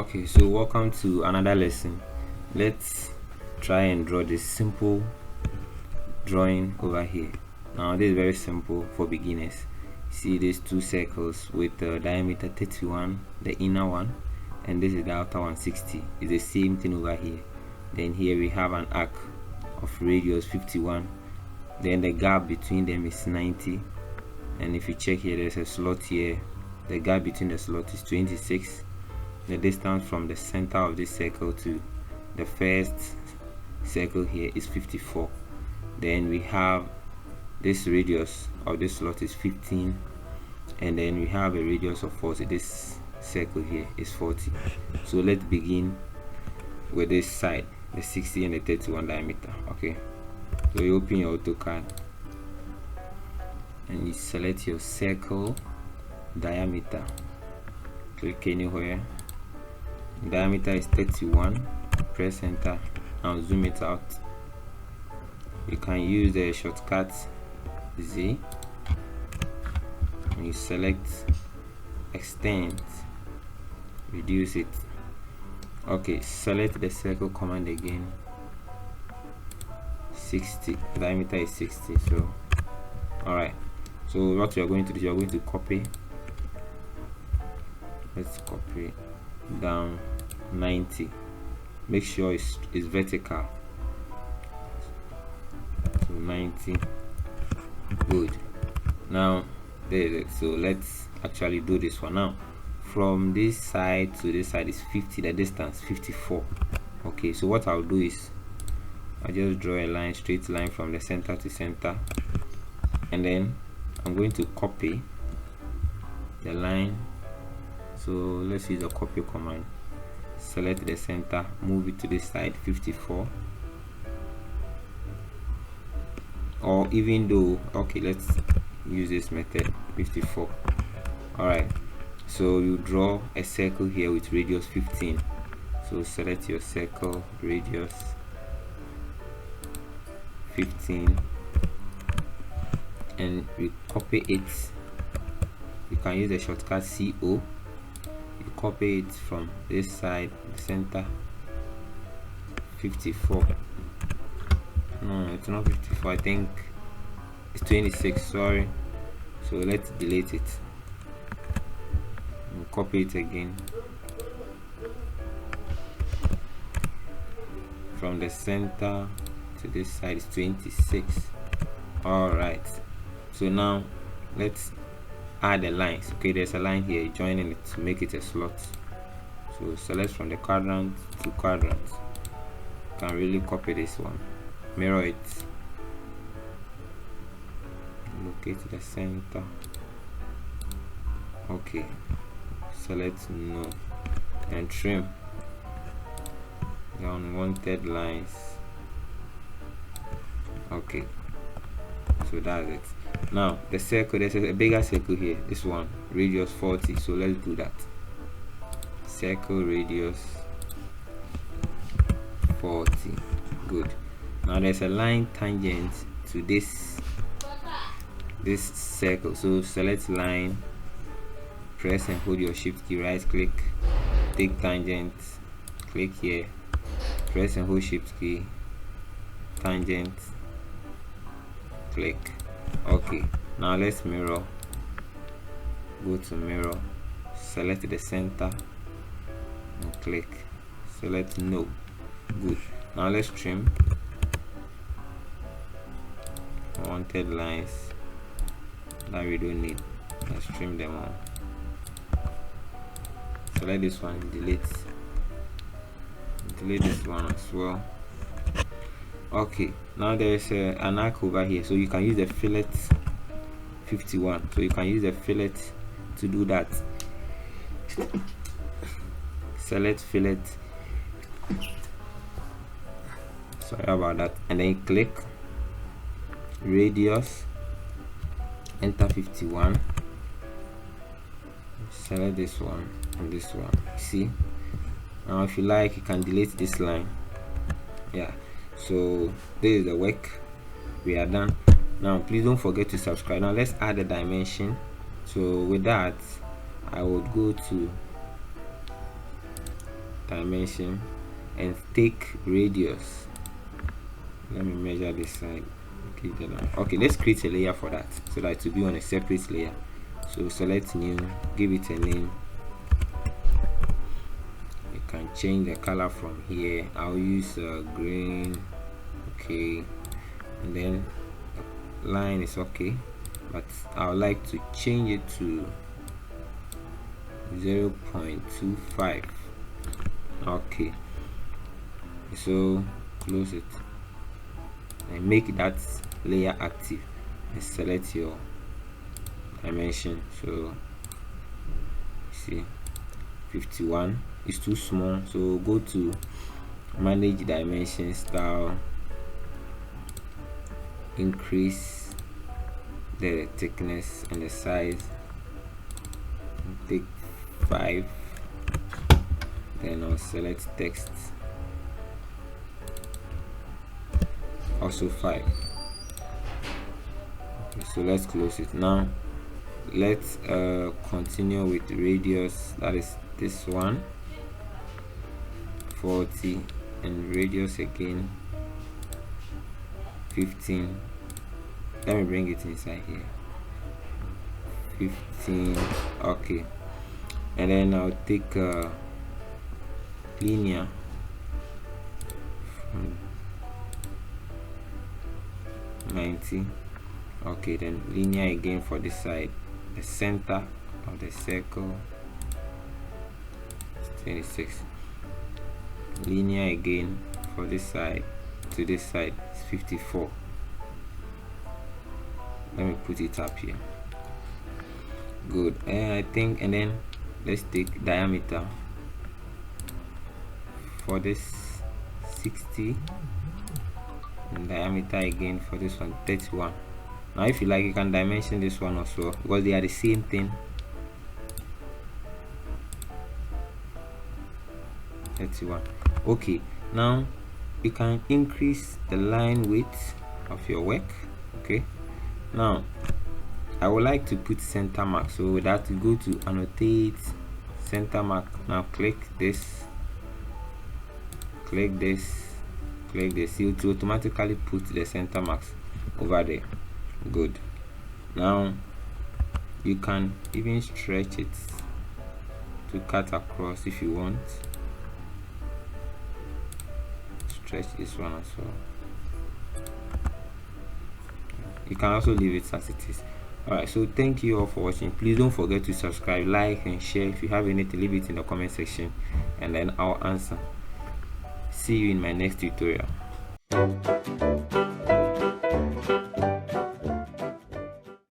Okay, so welcome to another lesson. Let's try and draw this simple drawing over here. Now this is very simple for beginners. See these two circles with the diameter 31, the inner one, and this is the outer one, 60. It's the same thing over here. Then here we have an arc of radius 51, then the gap between them is 90, and if you check here, there's a slot here. The gap between the slot is 26. The distance from the center of this circle to the first circle here is 54. Then we have this radius of this slot is 15, and then we have a radius of 40. This circle here is 40. So let's begin with this side, the 60 and the 31 diameter. Okay, so you open your AutoCAD and you select your circle diameter, click anywhere. Diameter is 31, press enter. Now zoom it out. You can use the shortcut Z and you select extend, reduce it. Okay, select the circle command again. 60, diameter is 60. So alright, so what you are going to do, you are going to copy. Let's copy down 90. Make sure it's vertical. So 90. Good. Now there. So let's actually do this one. Now from this side to this side is 50. The distance 54. Okay, so what I'll do is I just draw a line, straight line from the center to center, and then I'm going to copy the line. So let's use the copy command. Select the center, move it to this side, 54. Or even though, okay, let's use this method, 54. Alright, so you draw a circle here with radius 15. So select your circle, radius 15, and we copy it. You can use the shortcut CO. You copy it from this side, the center, 54. No, it's not 54. I think it's 26. Sorry. So let's delete it and copy it again from the center to this side is 26. All right. So now let's add the lines. Okay, there's a line here joining it to make it a slot. So select from the quadrant to quadrant. You can really copy this one, mirror it, locate the center. Okay, select no and trim the unwanted lines. Okay, so that's it. Now the circle, there's a bigger circle here, this one, radius 40. So let's do that. Circle radius 40. Good. Now there's a line tangent to this circle. So select line, press and hold your shift key, right click, take tangent, click here, press and hold shift key, tangent, click. Okay, now let's mirror. Go to mirror, select the center and click, select no. Good. Now let's trim unwanted lines that we don't need. Let's trim them all. Select this one, delete this one as well. Okay, now there's an arc over here, so you can use the fillet 51. So you can use the fillet to do that. Select fillet, sorry about that, and then click radius, enter 51, select this one and this one. See, now if you like, you can delete this line. Yeah, so this is the work. We are done. Now please don't forget to subscribe. Now let's add a dimension. So with that, I would go to dimension and take radius. Let me measure this side. Okay, let's create a layer for that so that it will be on a separate layer. So select new, give it a name. You can change the color from here. I'll use green. Okay, and then the line is okay, but I would like to change it to 0.25. okay, so close it and make that layer active and select your dimension. So see 51 is too small, so go to manage dimension style, increase the thickness and the size, and take 5. Then I'll select text, also 5. Okay, so let's close it. Now let's continue with radius, that is this one, 40, and radius again 15. Let me bring it inside here, 15. Okay, and then I'll take linear from 90. Okay, then linear again for this side, the center of the circle 26. Linear again for this side to this side is 54. Let me put it up here. Good. And I think, and then let's take diameter for this 60, and diameter again for this one 31. Now if you like, you can dimension this one also because they are the same thing. 31. Okay, now you can increase the line width of your work. Okay, now I would like to put center mark, so with that you go to annotate, center mark. Now click this, click this, click this. It will automatically put the center marks over there. Good. Now you can even stretch it to cut across if you want. Stretch this one as well. You can also leave it as it is. Alright, so thank you all for watching. Please don't forget to subscribe, like and share. If you have anything, leave it in the comment section and then I'll answer. See you in my next tutorial.